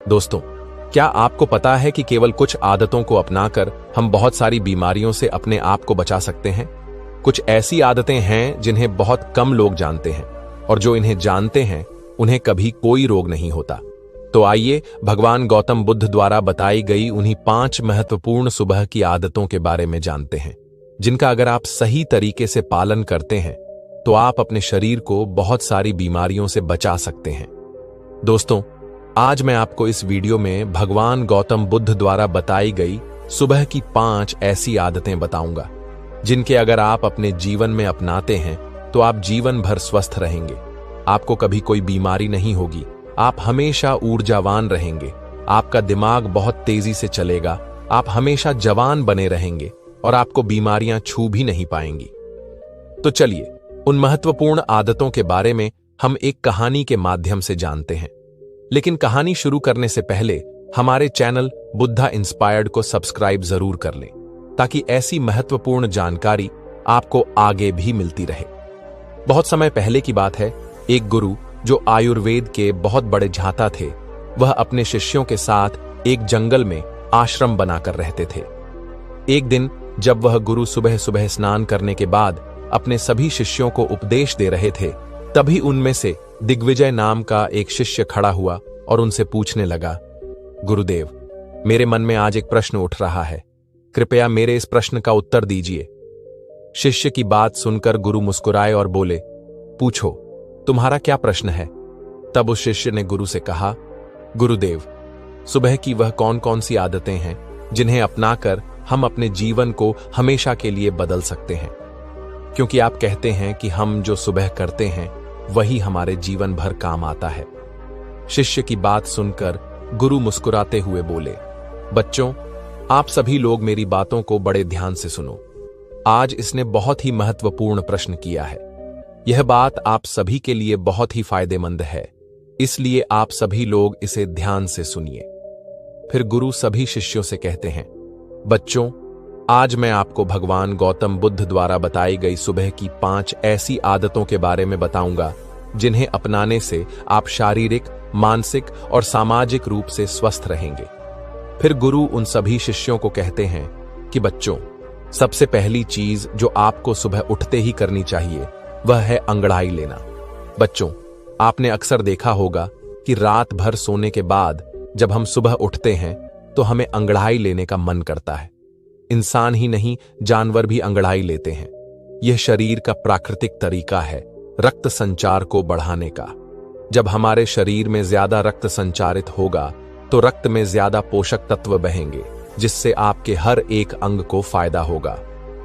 दोस्तों, क्या आपको पता है कि केवल कुछ आदतों को अपनाकर हम बहुत सारी बीमारियों से अपने आप को बचा सकते हैं? कुछ ऐसी आदतें हैं जिन्हें बहुत कम लोग जानते हैं और जो इन्हें जानते हैं उन्हें कभी कोई रोग नहीं होता। तो आइए भगवान गौतम बुद्ध द्वारा बताई गई उन्हीं 5 महत्वपूर्ण सुबह की आदतों के बारे में जानते हैं, जिनका अगर आप सही तरीके से पालन करते हैं तो आप अपने शरीर को बहुत सारी बीमारियों से बचा सकते हैं। दोस्तों, आज मैं आपको इस वीडियो में भगवान गौतम बुद्ध द्वारा बताई गई सुबह की 5 ऐसी आदतें बताऊंगा, जिनके अगर आप अपने जीवन में अपनाते हैं तो आप जीवन भर स्वस्थ रहेंगे। आपको कभी कोई बीमारी नहीं होगी, आप हमेशा ऊर्जावान रहेंगे, आपका दिमाग बहुत तेजी से चलेगा, आप हमेशा जवान बने रहेंगे और आपको बीमारियां छू भी नहीं पाएंगी। तो चलिए उन महत्वपूर्ण आदतों के बारे में हम एक कहानी के माध्यम से जानते हैं। लेकिन कहानी शुरू करने से पहले हमारे चैनल बुद्धा इंस्पायर्ड को सब्सक्राइब जरूर कर लें, ताकि ऐसी महत्वपूर्ण जानकारी आपको आगे भी मिलती रहे। बहुत समय पहले की बात है, एक गुरु जो आयुर्वेद के बहुत बड़े झांता थे, वह अपने शिष्यों के साथ एक जंगल में आश्रम बनाकर रहते थे। एक दिन जब वह गुरु सुबह सुबह स्नान करने के बाद अपने सभी शिष्यों को उपदेश दे रहे थे, तभी उनमें से दिग्विजय नाम का एक शिष्य खड़ा हुआ और उनसे पूछने लगा, गुरुदेव, मेरे मन में आज एक प्रश्न उठ रहा है, कृपया मेरे इस प्रश्न का उत्तर दीजिए। शिष्य की बात सुनकर गुरु मुस्कुराए और बोले, पूछो, तुम्हारा क्या प्रश्न है? तब उस शिष्य ने गुरु से कहा, गुरुदेव, सुबह की वह कौन कौन सी आदतें हैं जिन्हें अपनाकर हम अपने जीवन को हमेशा के लिए बदल सकते हैं? क्योंकि आप कहते हैं कि हम जो सुबह करते हैं वही हमारे जीवन भर काम आता है। शिष्य की बात सुनकर गुरु मुस्कुराते हुए बोले, बच्चों, आप सभी लोग मेरी बातों को बड़े ध्यान से सुनो। आज इसने बहुत ही महत्वपूर्ण प्रश्न किया है। यह बात आप सभी के लिए बहुत ही फायदेमंद है, इसलिए आप सभी लोग इसे ध्यान से सुनिए। फिर गुरु सभी शिष्यों से कहते हैं, बच्चों, आज मैं आपको भगवान गौतम बुद्ध द्वारा बताई गई सुबह की 5 ऐसी आदतों के बारे में बताऊंगा, जिन्हें अपनाने से आप शारीरिक, मानसिक और सामाजिक रूप से स्वस्थ रहेंगे। फिर गुरु उन सभी शिष्यों को कहते हैं कि बच्चों, सबसे पहली चीज जो आपको सुबह उठते ही करनी चाहिए वह है अंगड़ाई लेना। बच्चों, आपने अक्सर देखा होगा कि रात भर सोने के बाद जब हम सुबह उठते हैं तो हमें अंगड़ाई लेने का मन करता है। इंसान ही नहीं, जानवर भी अंगड़ाई लेते हैं। यह शरीर का प्राकृतिक तरीका है रक्त संचार को बढ़ाने का। जब हमारे शरीर में ज्यादा रक्त संचारित होगा तो रक्त में ज्यादा पोषक तत्व बहेंगे, जिससे आपके हर एक अंग को फायदा होगा।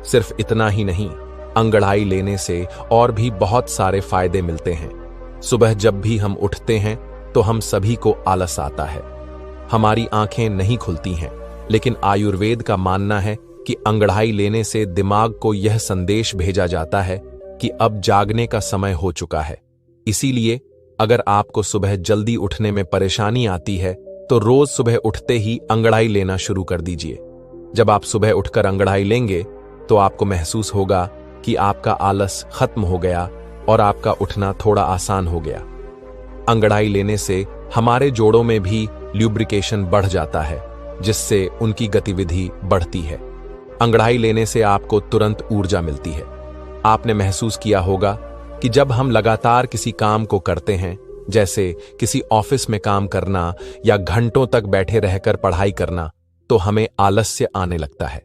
सिर्फ इतना ही नहीं, अंगड़ाई लेने से और भी बहुत सारे फायदे मिलते हैं। सुबह जब भी हम उठते हैं तो हम सभी को आलस आता है, हमारी आंखें नहीं खुलती हैं, लेकिन आयुर्वेद का मानना है कि अंगड़ाई लेने से दिमाग को यह संदेश भेजा जाता है कि अब जागने का समय हो चुका है। इसीलिए अगर आपको सुबह जल्दी उठने में परेशानी आती है तो रोज सुबह उठते ही अंगड़ाई लेना शुरू कर दीजिए। जब आप सुबह उठकर अंगड़ाई लेंगे तो आपको महसूस होगा कि आपका आलस खत्म हो गया और आपका उठना थोड़ा आसान हो गया। अंगड़ाई लेने से हमारे जोड़ों में भी ल्यूब्रिकेशन बढ़ जाता है, जिससे उनकी गतिविधि बढ़ती है। अंगड़ाई लेने से आपको तुरंत ऊर्जा मिलती है। आपने महसूस किया होगा कि जब हम लगातार किसी काम को करते हैं, जैसे किसी ऑफिस में काम करना या घंटों तक बैठे रहकर पढ़ाई करना, तो हमें आलस्य आने लगता है।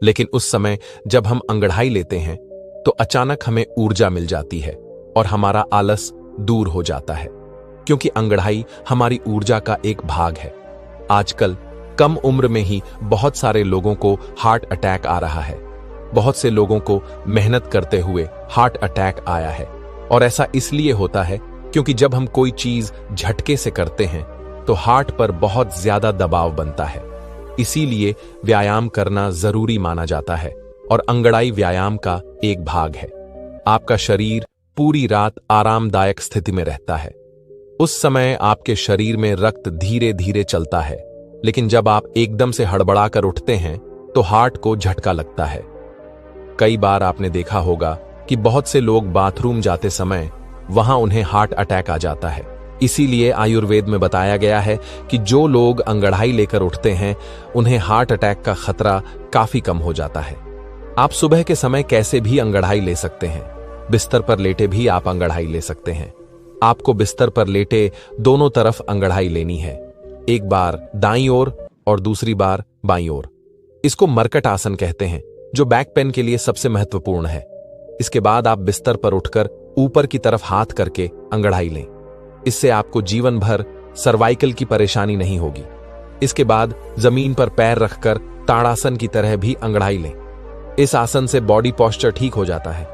लेकिन उस समय जब हम अंगड़ाई लेते हैं तो अचानक हमें ऊर्जा मिल जाती है और हमारा आलस दूर हो जाता है, क्योंकि अंगड़ाई हमारी ऊर्जा का एक भाग है। आजकल कम उम्र में ही बहुत सारे लोगों को हार्ट अटैक आ रहा है। बहुत से लोगों को मेहनत करते हुए हार्ट अटैक आया है, और ऐसा इसलिए होता है क्योंकि जब हम कोई चीज झटके से करते हैं तो हार्ट पर बहुत ज्यादा दबाव बनता है। इसीलिए व्यायाम करना जरूरी माना जाता है और अंगड़ाई व्यायाम का एक भाग है। आपका शरीर पूरी रात आरामदायक स्थिति में रहता है। उस समय आपके शरीर में रक्त धीरे धीरे चलता है, लेकिन जब आप एकदम से हड़बड़ाकर उठते हैं तो हार्ट को झटका लगता है। कई बार आपने देखा होगा कि बहुत से लोग बाथरूम जाते समय वहां उन्हें हार्ट अटैक आ जाता है। इसीलिए आयुर्वेद में बताया गया है कि जो लोग अंगड़ाई लेकर उठते हैं उन्हें हार्ट अटैक का खतरा काफी कम हो जाता है। आप सुबह के समय कैसे भी अंगड़ाई ले सकते हैं। बिस्तर पर लेटे भी आप अंगड़ाई ले सकते हैं। आपको बिस्तर पर लेटे दोनों तरफ अंगड़ाई लेनी है, एक बार दाईं ओर और दूसरी बार बाईं ओर। इसको मरकट आसन कहते हैं, जो बैक पेन के लिए सबसे महत्वपूर्ण है। इसके बाद आप बिस्तर पर उठकर ऊपर की तरफ हाथ करके अंगड़ाई लें। इससे आपको जीवन भर सर्वाइकल की परेशानी नहीं होगी। इसके बाद जमीन पर पैर रखकर ताड़ासन की तरह भी अंगड़ाई लें। इस आसन से बॉडी पोस्चर ठीक हो जाता है।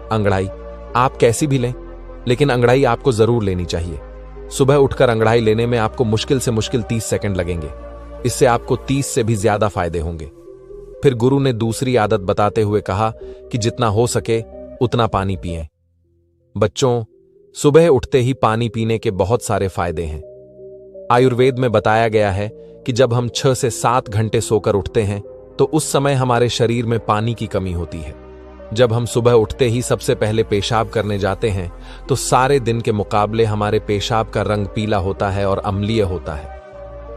अंगड़ाई आप कैसी भी लें, लेकिन अंगड़ाई आपको जरूर लेनी चाहिए। सुबह उठकर अंगड़ाई लेने में आपको मुश्किल से मुश्किल 30 सेकंड लगेंगे। इससे आपको 30 से भी ज्यादा फायदे होंगे। फिर गुरु ने दूसरी आदत बताते हुए कहा कि जितना हो सके उतना पानी पिएं। बच्चों, सुबह उठते ही पानी पीने के बहुत सारे फायदे हैं। आयुर्वेद में बताया गया है कि जब हम 6 से 7 घंटे सोकर उठते हैं तो उस समय हमारे शरीर में पानी की कमी होती है। जब हम सुबह उठते ही सबसे पहले पेशाब करने जाते हैं तो सारे दिन के मुकाबले हमारे पेशाब का रंग पीला होता है और अम्लीय होता है।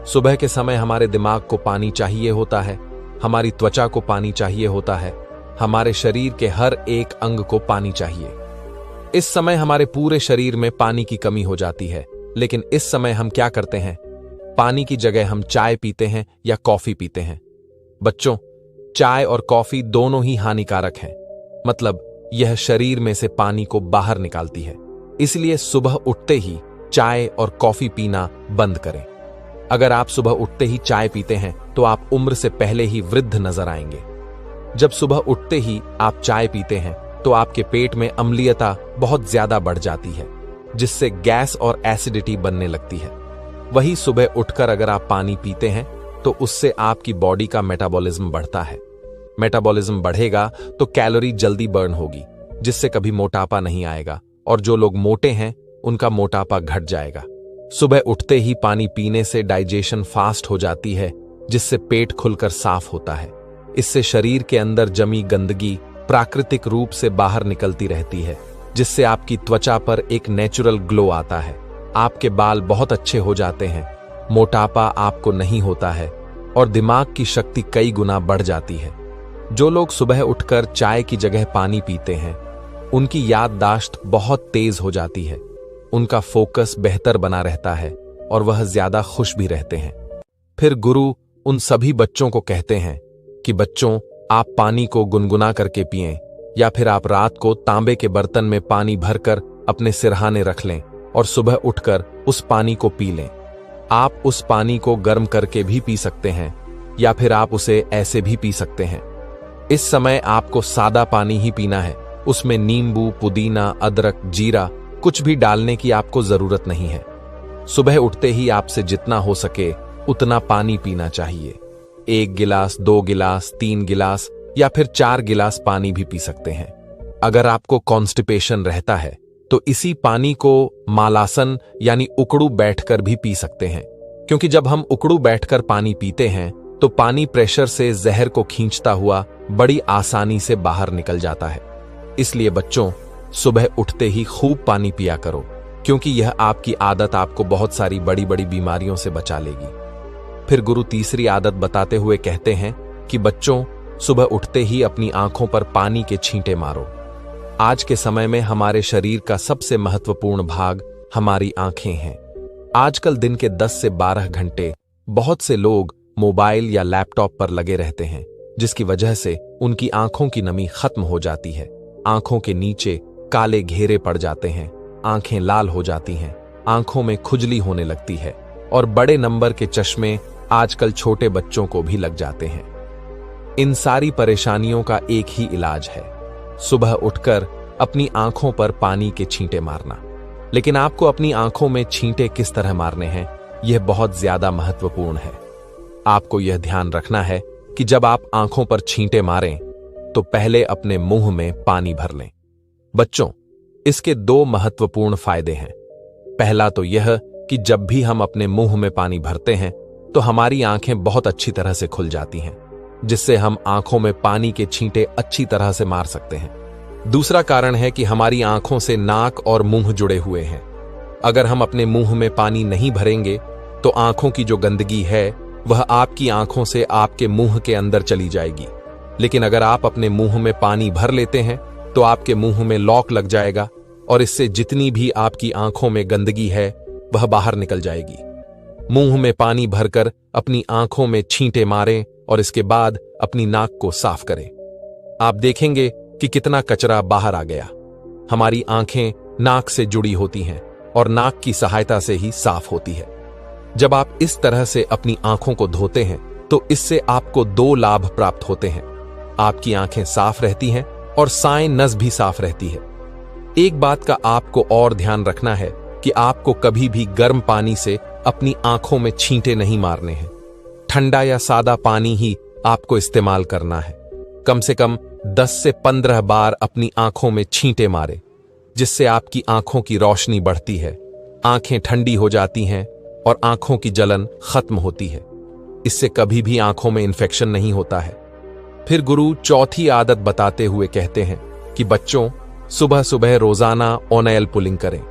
सुबह के समय हमारे दिमाग को पानी चाहिए होता है, हमारी त्वचा को पानी चाहिए होता है, हमारे शरीर के हर एक अंग को पानी चाहिए। इस समय हमारे पूरे शरीर में पानी की कमी हो जाती है, लेकिन इस समय हम क्या करते हैं? पानी की जगह हम चाय पीते हैं या कॉफी पीते हैं। बच्चों, चाय और कॉफी दोनों ही हानिकारक हैं, मतलब यह शरीर में से पानी को बाहर निकालती है। इसलिए सुबह उठते ही चाय और कॉफी पीना बंद करें। अगर आप सुबह उठते ही चाय पीते हैं तो आप उम्र से पहले ही वृद्ध नजर आएंगे। जब सुबह उठते ही आप चाय पीते हैं तो आपके पेट में अम्लीयता बहुत ज्यादा बढ़ जाती है, जिससे गैस और एसिडिटी बनने लगती है। वही सुबह उठकर अगर आप पानी पीते हैं तो उससे आपकी बॉडी का मेटाबॉलिज्म बढ़ता है। मेटाबॉलिज्म बढ़ेगा तो कैलोरी जल्दी बर्न होगी, जिससे कभी मोटापा नहीं आएगा, और जो लोग मोटे हैं उनका मोटापा घट जाएगा। सुबह उठते ही पानी पीने से डाइजेशन फास्ट हो जाती है, जिससे पेट खुलकर साफ होता है। इससे शरीर के अंदर जमी गंदगी प्राकृतिक रूप से बाहर निकलती रहती है, जिससे आपकी त्वचा पर एक नेचुरल ग्लो आता है। आपके बाल बहुत अच्छे हो जाते हैं, मोटापा आपको नहीं होता है और दिमाग की शक्ति कई गुना बढ़ जाती है। जो लोग सुबह उठकर चाय की जगह पानी पीते हैं उनकी याददाश्त बहुत तेज हो जाती है, उनका फोकस बेहतर बना रहता है और वह ज्यादा खुश भी रहते हैं। फिर गुरु उन सभी बच्चों को कहते हैं कि बच्चों, आप पानी को गुनगुना करके पिएं, या फिर आप रात को तांबे के बर्तन में पानी भरकर अपने सिरहाने रख लें और सुबह उठकर उस पानी को पी लें। आप उस पानी को गर्म करके भी पी सकते हैं या फिर आप उसे ऐसे भी पी सकते हैं। इस समय आपको सादा पानी ही पीना है, उसमें नींबू, पुदीना, अदरक, जीरा कुछ भी डालने की आपको जरूरत नहीं है। सुबह उठते ही आपसे जितना हो सके उतना पानी पीना चाहिए। 1 गिलास, 2 गिलास, 3 गिलास या फिर 4 गिलास पानी भी पी सकते हैं। अगर आपको कॉन्स्टिपेशन रहता है तो इसी पानी को मालासन यानी उकड़ू बैठकर भी पी सकते हैं, क्योंकि जब हम उकड़ू बैठकर पानी पीते हैं तो पानी प्रेशर से जहर को खींचता हुआ बड़ी आसानी से बाहर निकल जाता है। इसलिए बच्चों, सुबह उठते ही खूब पानी पिया करो, क्योंकि यह आपकी आदत आपको बहुत सारी बड़ी बड़ी बीमारियों से बचा लेगी। फिर गुरु तीसरी आदत बताते हुए कहते हैं कि बच्चों, सुबह उठते ही अपनी आंखों पर पानी के छींटे मारो। आज के समय में हमारे शरीर का सबसे महत्वपूर्ण भाग हमारी आंखें हैं। आजकल दिन के 10 से 12 घंटे बहुत से लोग मोबाइल या लैपटॉप पर लगे रहते हैं, जिसकी वजह से उनकी आंखों की नमी खत्म हो जाती है। आंखों के नीचे काले घेरे पड़ जाते हैं, आंखें लाल हो जाती हैं, आंखों में खुजली होने लगती है और बड़े नंबर के चश्मे आजकल छोटे बच्चों को भी लग जाते हैं। इन सारी परेशानियों का एक ही इलाज है, सुबह उठकर अपनी आंखों पर पानी के छींटे मारना। लेकिन आपको अपनी आंखों में छींटे किस तरह मारने हैं, यह बहुत ज्यादा महत्वपूर्ण है। आपको यह ध्यान रखना है कि जब आप आंखों पर छींटे मारें तो पहले अपने मुंह में पानी भर लें। बच्चों, इसके 2 महत्वपूर्ण फायदे हैं। पहला तो यह कि जब भी हम अपने मुंह में पानी भरते हैं तो हमारी आंखें बहुत अच्छी तरह से खुल जाती हैं, जिससे हम आंखों में पानी के छींटे अच्छी तरह से मार सकते हैं। दूसरा कारण है कि हमारी आंखों से नाक और मुंह जुड़े हुए हैं अगर हम अपने मुंह में पानी नहीं भरेंगे तो आंखों की जो गंदगी है वह आपकी आंखों से आपके मुंह के अंदर चली जाएगी। लेकिन अगर आप अपने मुंह में पानी भर लेते हैं तो आपके मुंह में लॉक लग जाएगा और इससे जितनी भी आपकी आंखों में गंदगी है वह बाहर निकल जाएगी। मुंह में पानी भरकर अपनी आंखों में छींटे मारें और इसके बाद अपनी नाक को साफ करें। आप देखेंगे कि कितना कचरा बाहर आ गया। हमारी आंखें नाक से जुड़ी होती हैं और नाक की सहायता से ही साफ होती है। जब आप इस तरह से अपनी आंखों को धोते हैं तो इससे आपको 2 लाभ प्राप्त होते हैं। आपकी आंखें साफ रहती हैं और साइन नस भी साफ रहती है। एक बात का आपको और ध्यान रखना है कि आपको कभी भी गर्म पानी से अपनी आंखों में छींटे नहीं मारने हैं। ठंडा या सादा पानी ही आपको इस्तेमाल करना है। कम से कम 10 से 15 बार अपनी आंखों में छींटे मारें, जिससे आपकी आंखों की रोशनी बढ़ती है, आंखें ठंडी हो जाती हैं और आंखों की जलन खत्म होती है। इससे कभी भी आंखों में इन्फेक्शन नहीं होता है। फिर गुरु चौथी आदत बताते हुए कहते हैं कि बच्चों, सुबह सुबह रोजाना ओनेल पुलिंग करें।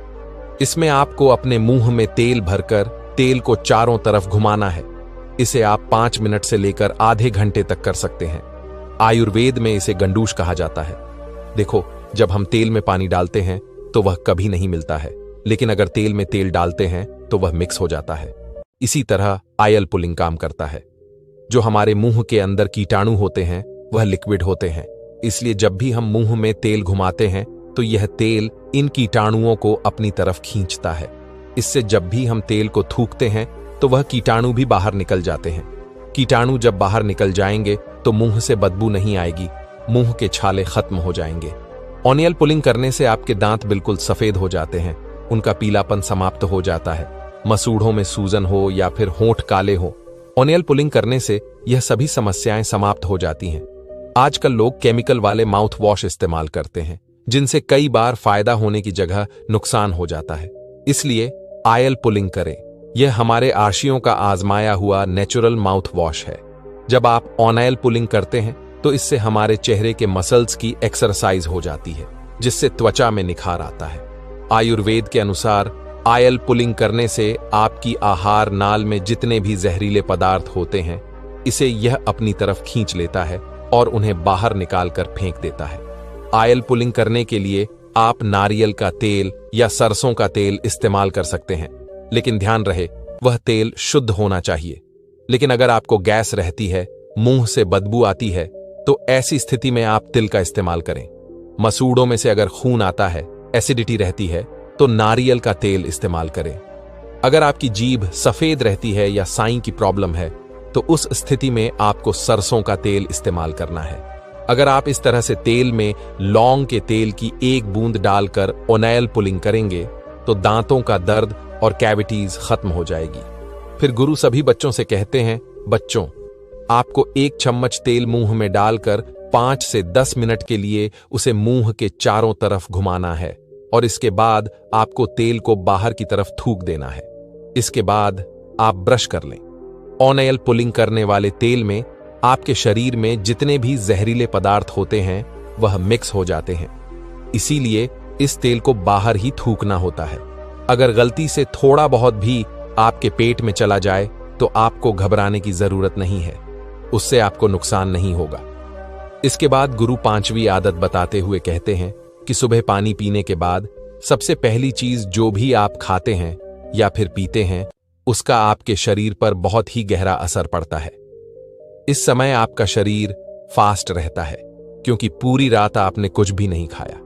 इसमें आपको अपने मुंह में तेल भरकर तेल को चारों तरफ घुमाना है। इसे आप 5 मिनट से लेकर आधे घंटे तक कर सकते हैं। आयुर्वेद में इसे गंडूश कहा जाता है। देखो, जब हम तेल में पानी डालते हैं तो वह कभी नहीं मिलता है, लेकिन अगर तेल में तेल डालते हैं तो वह मिक्स हो जाता है। इसी तरह आयल पुलिंग काम करता है। जो हमारे मुंह के अंदर कीटाणु होते हैं वह लिक्विड होते हैं, इसलिए जब भी हम मुंह में तेल घुमाते हैं तो यह तेल इन कीटाणुओं को अपनी तरफ खींचता है। इससे जब भी हम तेल को थूकते हैं तो वह कीटाणु भी बाहर निकल जाते हैं। कीटाणु जब बाहर निकल जाएंगे तो मुंह से बदबू नहीं आएगी, मुंह के छाले खत्म हो जाएंगे। ओनियल पुलिंग करने से आपके दांत बिल्कुल सफेद हो जाते हैं, उनका पीलापन समाप्त हो जाता है। मसूड़ों में सूजन हो या फिर होंठ काले हो, ओनियल पुलिंग करने से यह सभी समस्याएं समाप्त हो जाती हैं। आजकल लोग केमिकल वाले माउथ वॉश इस्तेमाल करते हैं, जिनसे कई बार फायदा होने की जगह नुकसान हो जाता है। इसलिए आयल पुलिंग करें। यह हमारे आर्शियों का आजमाया हुआ नेचुरल माउथ वॉश है। जब आप ओनियल पुलिंग करते हैं तो इससे हमारे चेहरे के मसल्स की एक्सरसाइज हो जाती है, जिससे त्वचा में निखार आता है। आयुर्वेद के अनुसार आयल पुलिंग करने से आपकी आहार नाल में जितने भी जहरीले पदार्थ होते हैं, इसे यह अपनी तरफ खींच लेता है और उन्हें बाहर निकालकर फेंक देता है। आयल पुलिंग करने के लिए आप नारियल का तेल या सरसों का तेल इस्तेमाल कर सकते हैं, लेकिन ध्यान रहे वह तेल शुद्ध होना चाहिए। लेकिन अगर आपको गैस रहती है, मुंह से बदबू आती है, तो ऐसी स्थिति में आप तिल का इस्तेमाल करें। मसूड़ों में से अगर खून आता है, एसिडिटी रहती है, तो नारियल का तेल इस्तेमाल करें। अगर आपकी जीभ सफेद रहती है या साईं की प्रॉब्लम है, तो उस स्थिति में आपको सरसों का तेल इस्तेमाल करना है। अगर आप इस तरह से तेल में लौंग के तेल की 1 बूंद डालकर ओनियल पुलिंग करेंगे तो दांतों का दर्द और कैविटीज खत्म हो जाएगी। फिर गुरु सभी बच्चों से कहते हैं, बच्चों, आपको 1 चम्मच तेल मुंह में डालकर 5 से 10 मिनट के लिए उसे मुंह के चारों तरफ घुमाना है और इसके बाद आपको तेल को बाहर की तरफ थूक देना है। इसके बाद आप ब्रश कर लें। ओनियल पुलिंग करने वाले तेल में आपके शरीर में जितने भी जहरीले पदार्थ होते हैं वह मिक्स हो जाते हैं, इसीलिए इस तेल को बाहर ही थूकना होता है। अगर गलती से थोड़ा बहुत भी आपके पेट में चला जाए तो आपको घबराने की जरूरत नहीं है, उससे आपको नुकसान नहीं होगा। इसके बाद गुरु 5वीं आदत बताते हुए कहते हैं कि सुबह पानी पीने के बाद सबसे पहली चीज जो भी आप खाते हैं या फिर पीते हैं, उसका आपके शरीर पर बहुत ही गहरा असर पड़ता है। इस समय आपका शरीर फास्ट रहता है, क्योंकि पूरी रात आपने कुछ भी नहीं खाया।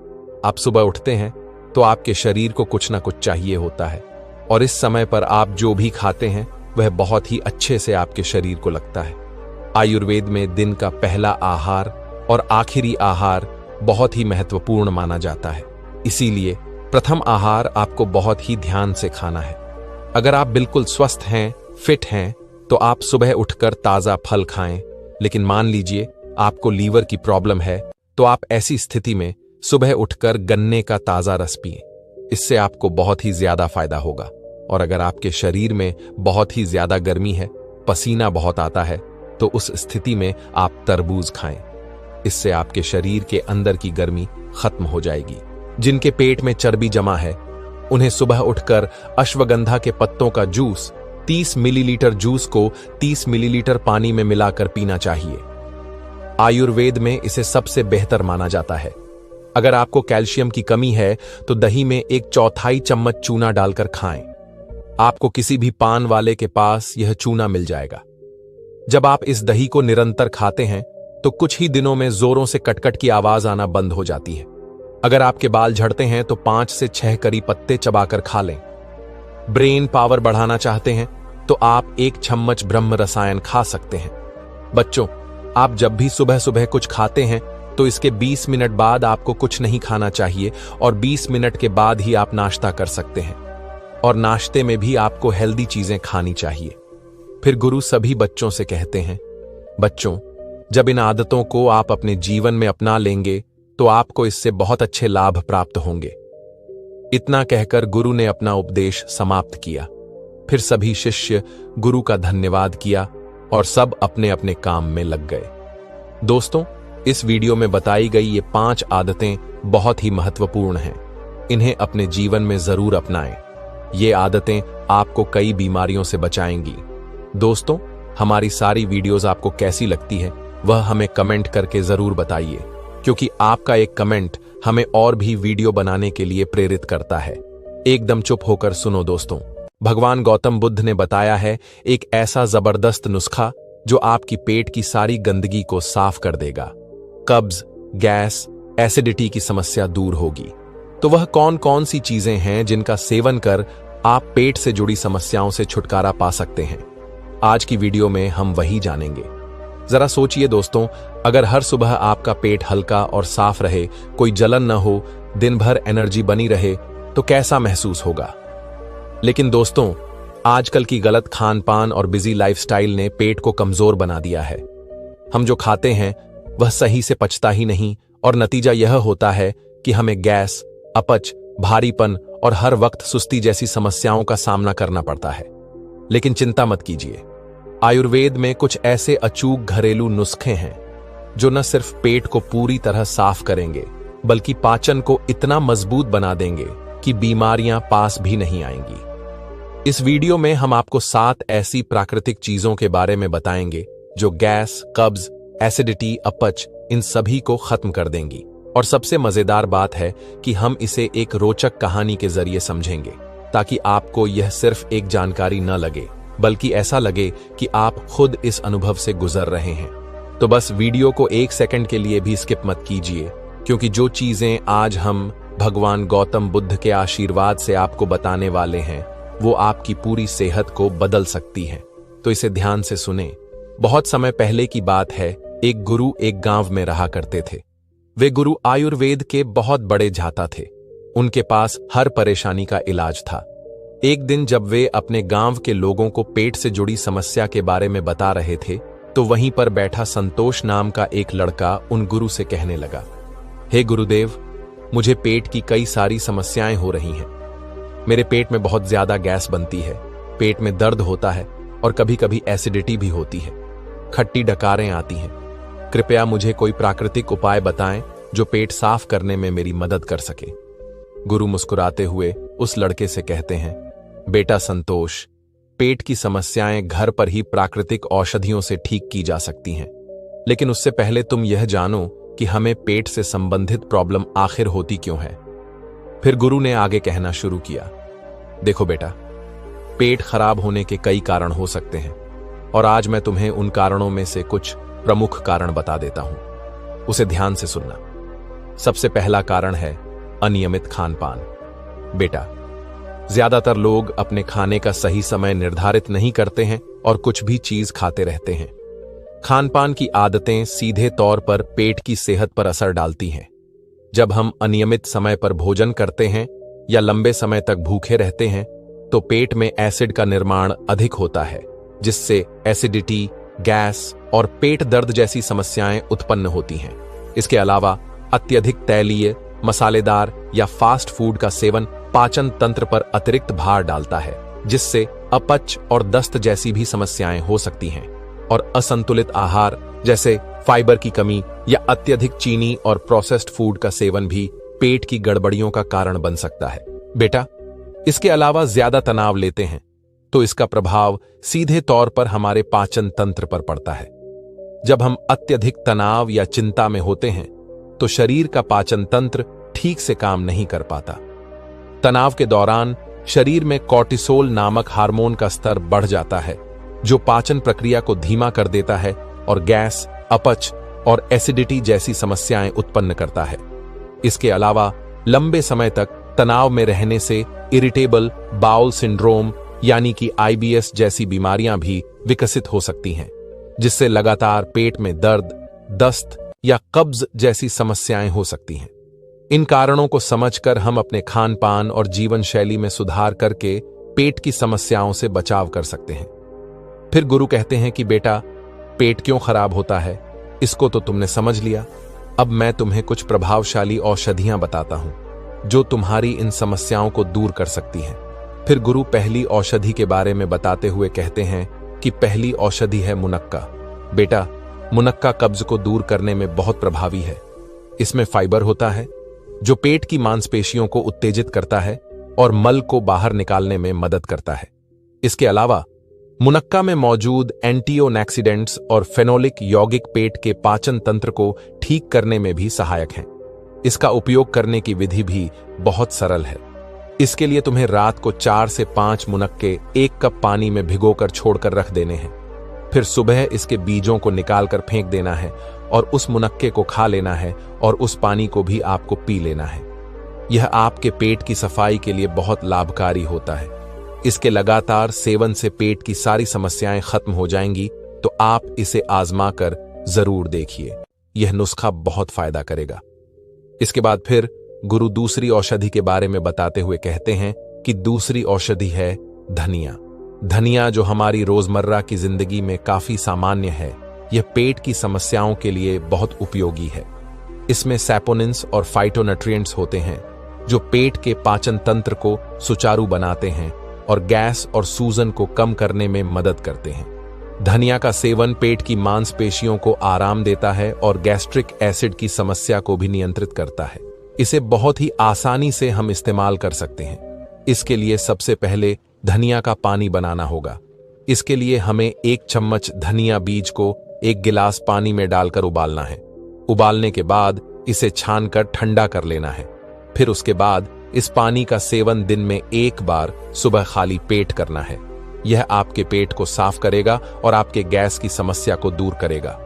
आप सुबह उठते हैं तो आपके शरीर को कुछ ना कुछ चाहिए होता है, और इस समय पर आप जो भी खाते हैं वह बहुत ही अच्छे से आपके शरीर को लगता है। आयुर्वेद में दिन का पहला आहार और आखिरी आहार बहुत ही महत्वपूर्ण माना जाता है, इसीलिए प्रथम आहार आपको बहुत ही ध्यान से खाना है। अगर आप बिल्कुल स्वस्थ हैं, फिट हैं, तो आप सुबह उठकर ताजा फल खाएं। लेकिन मान लीजिए आपको लीवर की प्रॉब्लम है, तो आप ऐसी स्थिति में सुबह उठकर गन्ने का ताजा रस पिएं। इससे आपको बहुत ही ज्यादा फायदा होगा। और अगर आपके शरीर में बहुत ही ज्यादा गर्मी है, पसीना बहुत आता है, तो उस स्थिति में आप तरबूज खाएं। इससे आपके शरीर के अंदर की गर्मी खत्म हो जाएगी। जिनके पेट में चर्बी जमा है उन्हें सुबह उठकर अश्वगंधा के पत्तों का जूस 30 मिलीलीटर जूस को 30 मिलीलीटर पानी में मिलाकर पीना चाहिए। आयुर्वेद में इसे सबसे बेहतर माना जाता है। अगर आपको कैल्शियम की कमी है तो दही में 1/4 चम्मच चूना डालकर खाएं। आपको किसी भी पान वाले के पास यह चूना मिल जाएगा। जब आप इस दही को निरंतर खाते हैं तो कुछ ही दिनों में जोरों से कटकट की आवाज आना बंद हो जाती है। अगर आपके बाल झड़ते हैं तो 5 से 6 करी पत्ते चबाकर खा लें। ब्रेन पावर बढ़ाना चाहते हैं तो आप 1 चम्मच ब्रह्म रसायन खा सकते हैं। बच्चों, आप जब भी सुबह सुबह कुछ खाते हैं तो इसके 20 मिनट बाद आपको कुछ नहीं खाना चाहिए और 20 मिनट के बाद ही आप नाश्ता कर सकते हैं। और नाश्ते में भी आपको हेल्दी चीजें खानी चाहिए। फिर गुरु सभी बच्चों से कहते हैं, बच्चों, जब इन आदतों को आप अपने जीवन में अपना लेंगे तो आपको इससे बहुत अच्छे लाभ प्राप्त होंगे। इतना कहकर गुरु ने अपना उपदेश समाप्त किया। फिर सभी शिष्य गुरु का धन्यवाद किया और सब अपने अपने काम में लग गए। दोस्तों, इस वीडियो में बताई गई ये 5 आदतें बहुत ही महत्वपूर्ण हैं। इन्हें अपने जीवन में जरूर अपनाएं। ये आदतें आपको कई बीमारियों से बचाएंगी। दोस्तों, हमारी सारी वीडियोस आपको कैसी लगती है वह हमें कमेंट करके जरूर बताइए, क्योंकि आपका एक कमेंट हमें और भी वीडियो बनाने के लिए प्रेरित करता है। एकदम चुप होकर सुनो दोस्तों, भगवान गौतम बुद्ध ने बताया है एक ऐसा जबरदस्त नुस्खा जो आपकी पेट की सारी गंदगी को साफ कर देगा। कब्ज, गैस, एसिडिटी की समस्या दूर होगी। तो वह कौन कौन सी चीजें हैं जिनका सेवन कर आप पेट से जुड़ी समस्याओं से छुटकारा पा सकते हैं? आज की वीडियो में हम वही जानेंगे। जरा सोचिए दोस्तों, अगर हर सुबह आपका पेट हल्का और साफ रहे, कोई जलन न हो, दिन भर एनर्जी बनी रहे, तो कैसा महसूस होगा। लेकिन दोस्तों, आजकल की गलत खान पान और बिजी लाइफस्टाइल ने पेट को कमजोर बना दिया है। हम जो खाते हैं वह सही से पचता ही नहीं और नतीजा यह होता है कि हमें गैस, अपच, भारीपन और हर वक्त सुस्ती जैसी समस्याओं का सामना करना पड़ता है। लेकिन चिंता मत कीजिए, आयुर्वेद में कुछ ऐसे अचूक घरेलू नुस्खे हैं जो न सिर्फ पेट को पूरी तरह साफ करेंगे बल्कि पाचन को इतना मजबूत बना देंगे कि बीमारियां पास भी नहीं आएंगी। इस वीडियो में हम आपको 7 ऐसी प्राकृतिक चीजों के बारे में बताएंगे जो गैस, कब्ज, एसिडिटी, अपच इन सभी को खत्म कर देंगी। और सबसे मजेदार बात है कि हम इसे एक रोचक कहानी के जरिए समझेंगे, ताकि आपको यह सिर्फ एक जानकारी न लगे बल्कि ऐसा लगे कि आप खुद इस अनुभव से गुजर रहे हैं। तो बस वीडियो को 1 सेकंड के लिए भी स्किप मत कीजिए, क्योंकि जो चीजें आज हम भगवान गौतम बुद्ध के आशीर्वाद से आपको बताने वाले हैं वो आपकी पूरी सेहत को बदल सकती हैं। तो इसे ध्यान से सुने। बहुत समय पहले की बात है, एक गुरु एक गांव में रहा करते थे। वे गुरु आयुर्वेद के बहुत बड़े झाता थे। उनके पास हर परेशानी का इलाज था। एक दिन जब वे अपने गांव के लोगों को पेट से जुड़ी समस्या के बारे में बता रहे थे तो वहीं पर बैठा संतोष नाम का एक लड़का उन गुरु से कहने लगा, हे गुरुदेव, मुझे पेट की कई सारी समस्याएं हो रही हैं। मेरे पेट में बहुत ज्यादा गैस बनती है, पेट में दर्द होता है और कभी कभी एसिडिटी भी होती है, खट्टी डकारें आती हैं। कृपया मुझे कोई प्राकृतिक उपाय बताएं जो पेट साफ करने में मेरी मदद कर सके। गुरु मुस्कुराते हुए उस लड़के से कहते हैं, बेटा संतोष, पेट की समस्याएं घर पर ही प्राकृतिक औषधियों से ठीक की जा सकती हैं, लेकिन उससे पहले तुम यह जानो कि हमें पेट से संबंधित प्रॉब्लम आखिर होती क्यों है। फिर गुरु ने आगे कहना शुरू किया, देखो बेटा, पेट खराब होने के कई कारण हो सकते हैं और आज मैं तुम्हें उन कारणों में से कुछ प्रमुख कारण बता देता हूं। उसे ध्यान से सुनना। सबसे पहला कारण है अनियमित खान पान। बेटा, ज्यादातर लोग अपने खाने का सही समय निर्धारित नहीं करते हैं और कुछ भी चीज खाते रहते हैं। खान पान की आदतें सीधे तौर पर पेट की सेहत पर असर डालती हैं। जब हम अनियमित समय पर भोजन करते हैं या लंबे समय तक भूखे रहते हैं तो पेट में एसिड का निर्माण अधिक होता है, जिससे एसिडिटी, गैस और पेट दर्द जैसी समस्याएं उत्पन्न होती हैं। इसके अलावा अत्यधिक तैलीय, मसालेदार या फास्ट फूड का सेवन पाचन तंत्र पर अतिरिक्त भार डालता है, जिससे अपच और दस्त जैसी भी समस्याएं हो सकती हैं। और असंतुलित आहार जैसे फाइबर की कमी या अत्यधिक चीनी और प्रोसेस्ड फूड का सेवन भी पेट की गड़बड़ियों का कारण बन सकता है। बेटा, इसके अलावा ज्यादा तनाव लेते हैं तो इसका प्रभाव सीधे तौर पर हमारे पाचन तंत्र पर पड़ता है। जब हम अत्यधिक तनाव या चिंता में होते हैं तो शरीर का पाचन तंत्र ठीक से काम नहीं कर पाता। तनाव के दौरान शरीर में कॉर्टिसोल नामक हार्मोन का स्तर बढ़ जाता है, जो पाचन प्रक्रिया को धीमा कर देता है और गैस, अपच और एसिडिटी जैसी समस्याएं उत्पन्न करता है। इसके अलावा लंबे समय तक तनाव में रहने से इरिटेबल बाउल सिंड्रोम यानी कि IBS जैसी बीमारियां भी विकसित हो सकती हैं, जिससे लगातार पेट में दर्द, दस्त या कब्ज जैसी समस्याएं हो सकती हैं। इन कारणों को समझकर हम अपने खान पान और जीवन शैली में सुधार करके पेट की समस्याओं से बचाव कर सकते हैं। फिर गुरु कहते हैं कि बेटा, पेट क्यों खराब होता है इसको तो तुमने समझ लिया। अब मैं तुम्हें कुछ प्रभावशाली औषधियां बताता हूं जो तुम्हारी इन समस्याओं को दूर कर सकती हैं। फिर गुरु पहली औषधि के बारे में बताते हुए कहते हैं कि पहली औषधि है मुनक्का। बेटा, मुनक्का कब्ज को दूर करने में बहुत प्रभावी है। इसमें फाइबर होता है जो पेट की मांसपेशियों को उत्तेजित करता है और मल को बाहर निकालने में मदद करता है। इसके अलावा मुनक्का में मौजूद एंटीओक्सीडेंट्स और फेनोलिक यौगिक पेट के पाचन तंत्र को ठीक करने में भी सहायक हैं। इसका उपयोग करने की विधि भी बहुत सरल है। इसके लिए तुम्हें रात को 4 से 5 मुनक्के 1 कप पानी में भिगोकर छोड़कर रख देने हैं। फिर सुबह इसके बीजों को निकालकर फेंक देना है और उस मुनक्के को खा लेना है और उस पानी को भी आपको पी लेना है। यह आपके पेट की सफाई के लिए बहुत लाभकारी होता है। इसके लगातार सेवन से पेट की सारी समस्याएं खत्म हो जाएंगी, तो आप इसे आजमा कर जरूर देखिए। यह नुस्खा बहुत फायदा करेगा। इसके बाद फिर गुरु दूसरी औषधि के बारे में बताते हुए कहते हैं कि दूसरी औषधि है धनिया। धनिया, जो हमारी रोजमर्रा की जिंदगी में काफी सामान्य है, यह पेट की समस्याओं के लिए बहुत उपयोगी है। इसमें सैपोनिन्स और फाइटोन्यूट्रिएंट्स होते हैं जो पेट के पाचन तंत्र को सुचारू बनाते हैं और गैस और सूजन को कम करने में मदद करते हैं। धनिया का सेवन पेट की मांसपेशियों को आराम देता है और गैस्ट्रिक एसिड की समस्या को भी नियंत्रित करता है। इसे बहुत ही आसानी से हम इस्तेमाल कर सकते हैं। इसके लिए सबसे पहले धनिया का पानी बनाना होगा। इसके लिए हमें 1 चम्मच धनिया बीज को 1 गिलास पानी में डालकर उबालना है। उबालने के बाद इसे छानकर ठंडा कर लेना है। फिर उसके बाद इस पानी का सेवन दिन में 1 बार सुबह खाली पेट करना है। यह आपके पेट को साफ करेगा और आपके गैस की समस्या को दूर करेगा।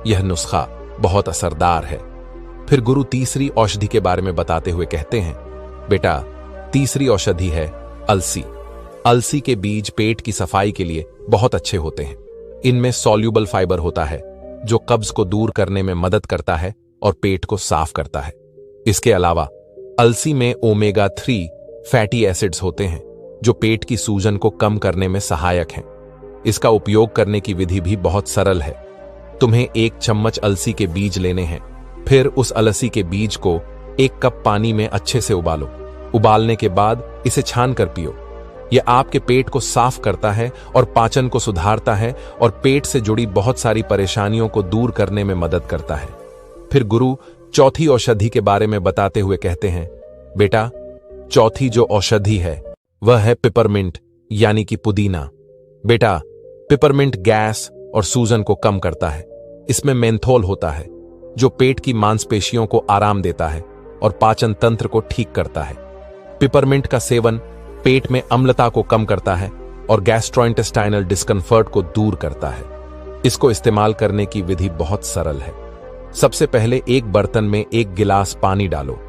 यह नुस्खा बहुत असरदार है। फिर गुरु तीसरी औषधि के बारे में बताते हुए कहते हैं, बेटा, तीसरी औषधि है अलसी। अलसी के बीज पेट की सफाई के लिए बहुत अच्छे होते हैं। इनमें सॉल्यूबल फाइबर होता है जो कब्ज को दूर करने में मदद करता है और पेट को साफ करता है। इसके अलावा अलसी में ओमेगा 3 फैटी एसिड्स होते हैं जो पेट की सूजन को कम करने में सहायक हैं। इसका उपयोग करने की विधि भी बहुत सरल है। तुम्हें 1 चम्मच अलसी के बीज लेने हैं। फिर उस अलसी के बीज को 1 कप पानी में अच्छे से उबालो। उबालने के बाद इसे छान कर पियो। यह आपके पेट को साफ करता है और पाचन को सुधारता है और पेट से जुड़ी बहुत सारी परेशानियों को दूर करने में मदद करता है। फिर गुरु चौथी औषधि के बारे में बताते हुए कहते हैं, बेटा, चौथी जो औषधि है वह है पिपरमिंट यानी कि पुदीना। बेटा, पिपरमिंट गैस और सूजन को कम करता है। इसमें मेंथोल होता है जो पेट की मांसपेशियों को आराम देता है और पाचन तंत्र को ठीक करता है। पिपरमिंट का सेवन पेट में अम्लता को कम करता है और गैस्ट्रोइंटेस्टाइनल डिस्कम्फर्ट को दूर करता है। इसको इस्तेमाल करने की विधि बहुत सरल है। सबसे पहले एक बर्तन में 1 गिलास पानी डालो।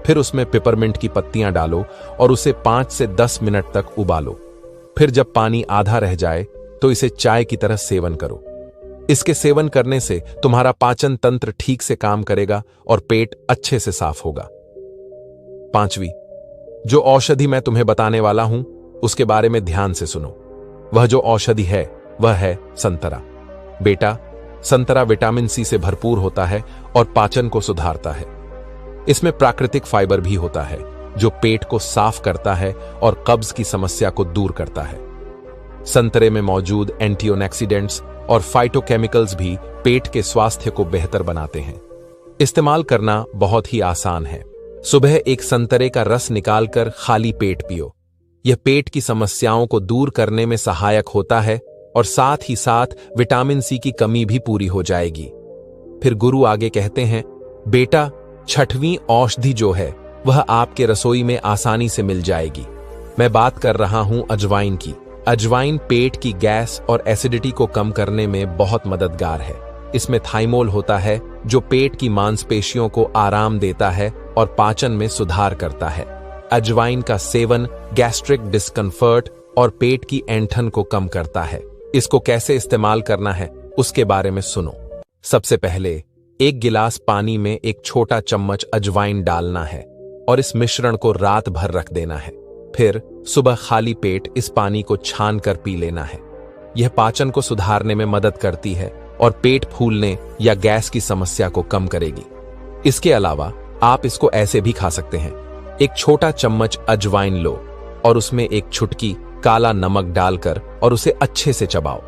फिर उसमें पिपरमिंट की पत्तियां डालो और उसे 5 से 10 मिनट तक उबालो। फिर जब पानी आधा रह जाए तो इसे चाय की तरह सेवन करो। इसके सेवन करने से तुम्हारा पाचन तंत्र ठीक से काम करेगा और पेट अच्छे से साफ होगा। 5वीं जो औषधि मैं तुम्हें बताने वाला हूं उसके बारे में ध्यान से सुनो। वह जो औषधि है वह है संतरा। बेटा, संतरा विटामिन सी से भरपूर होता है और पाचन को सुधारता है। इसमें प्राकृतिक फाइबर भी होता है जो पेट को साफ करता है और कब्ज की समस्या को दूर करता है। संतरे में मौजूद एंटीऑक्सीडेंट्स और फाइटोकेमिकल्स भी पेट के स्वास्थ्य को बेहतर बनाते हैं। इस्तेमाल करना बहुत ही आसान है। सुबह एक संतरे का रस निकालकर खाली पेट पियो। यह पेट की समस्याओं को दूर करने में सहायक होता है और साथ ही साथ विटामिन सी की कमी भी पूरी हो जाएगी। फिर गुरु आगे कहते हैं, बेटा, 6वीं औषधि जो है वह आपके रसोई में आसानी से मिल जाएगी। मैं बात कर रहा हूं अजवाइन की। अजवाइन पेट की गैस और एसिडिटी को कम करने में बहुत मददगार है। इसमें थाइमोल होता है जो पेट की मांसपेशियों को आराम देता है और पाचन में सुधार करता है। अजवाइन का सेवन गैस्ट्रिक डिस्कम्फर्ट और पेट की ऐंठन को कम करता है। इसको कैसे इस्तेमाल करना है उसके बारे में सुनो। सबसे पहले 1 गिलास पानी में 1 छोटा चम्मच अजवाइन डालना है और इस मिश्रण को रात भर रख देना है। फिर सुबह खाली पेट इस पानी को छान कर पी लेना है। यह पाचन को सुधारने में मदद करती है और पेट फूलने या गैस की समस्या को कम करेगी। इसके अलावा आप इसको ऐसे भी खा सकते हैं। 1 छोटा चम्मच अजवाइन लो और उसमें 1 चुटकी काला नमक डालकर और उसे अच्छे से चबाओ।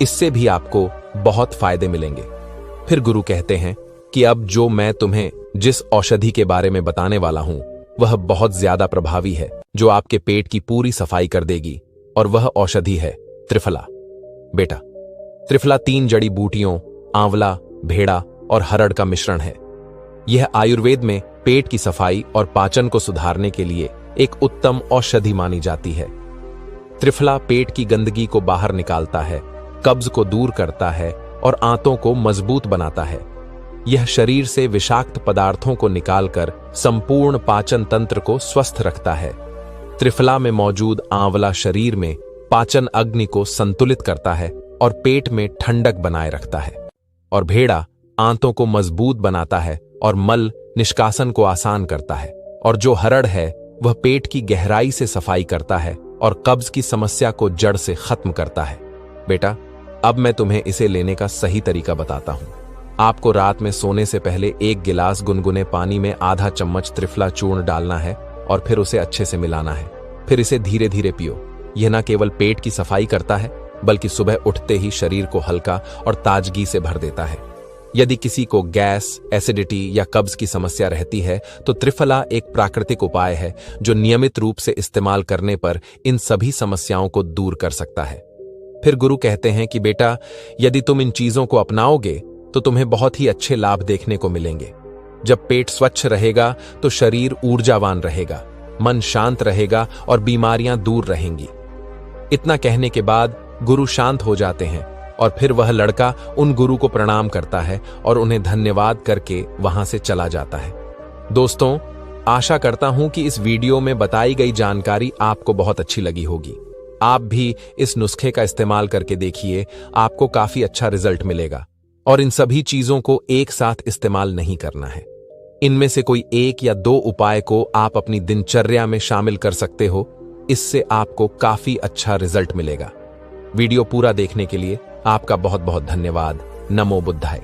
इससे भी आपको बहुत फायदे मिलेंगे। फिर गुरु कहते हैं कि अब जो मैं तुम्हें जिस औषधि के बारे में बताने वाला हूं वह बहुत ज्यादा प्रभावी है, जो आपके पेट की पूरी सफाई कर देगी, और वह औषधि है त्रिफला। बेटा, त्रिफला 3 जड़ी बूटियों आंवला, भेड़ा और हरड़ का मिश्रण है। यह आयुर्वेद में पेट की सफाई और पाचन को सुधारने के लिए एक उत्तम औषधि मानी जाती है। त्रिफला पेट की गंदगी को बाहर निकालता है, कब्ज को दूर करता है और आंतों को मजबूत बनाता है। यह शरीर से विषाक्त पदार्थों को निकालकर संपूर्ण पाचन तंत्र को स्वस्थ रखता है। त्रिफला में मौजूद आंवला शरीर में पाचन अग्नि को संतुलित करता है और पेट में ठंडक बनाए रखता है, और भेड़ा आंतों को मजबूत बनाता है और मल निष्कासन को आसान करता है, और जो हरड़ है वह पेट की गहराई से सफाई करता है और कब्ज की समस्या को जड़ से खत्म करता है। बेटा, अब मैं तुम्हें इसे लेने का सही तरीका बताता हूं। आपको रात में सोने से पहले 1 गिलास गुनगुने पानी में आधा चम्मच त्रिफला चूर्ण डालना है और फिर उसे अच्छे से मिलाना है। फिर इसे धीरे धीरे पियो। यह न केवल पेट की सफाई करता है बल्कि सुबह उठते ही शरीर को हल्का और ताजगी से भर देता है। यदि किसी को गैस, एसिडिटी या कब्ज की समस्या रहती है तो त्रिफला एक प्राकृतिक उपाय है जो नियमित रूप से इस्तेमाल करने पर इन सभी समस्याओं को दूर कर सकता है। फिर गुरु कहते हैं कि बेटा, यदि तुम इन चीजों को अपनाओगे तो तुम्हें बहुत ही अच्छे लाभ देखने को मिलेंगे। जब पेट स्वच्छ रहेगा तो शरीर ऊर्जावान रहेगा, मन शांत रहेगा और बीमारियां दूर रहेंगी। इतना कहने के बाद गुरु शांत हो जाते हैं और फिर वह लड़का उन गुरु को प्रणाम करता है और उन्हें धन्यवाद करके वहां से चला जाता है। दोस्तों, आशा करता हूं कि इस वीडियो में बताई गई जानकारी आपको बहुत अच्छी लगी होगी। आप भी इस नुस्खे का इस्तेमाल करके देखिए, आपको काफी अच्छा रिजल्ट मिलेगा। और इन सभी चीजों को एक साथ इस्तेमाल नहीं करना है। इनमें से कोई 1 या 2 उपाय को आप अपनी दिनचर्या में शामिल कर सकते हो। इससे आपको काफी अच्छा रिजल्ट मिलेगा। वीडियो पूरा देखने के लिए आपका बहुत बहुत धन्यवाद। नमो बुद्धाय।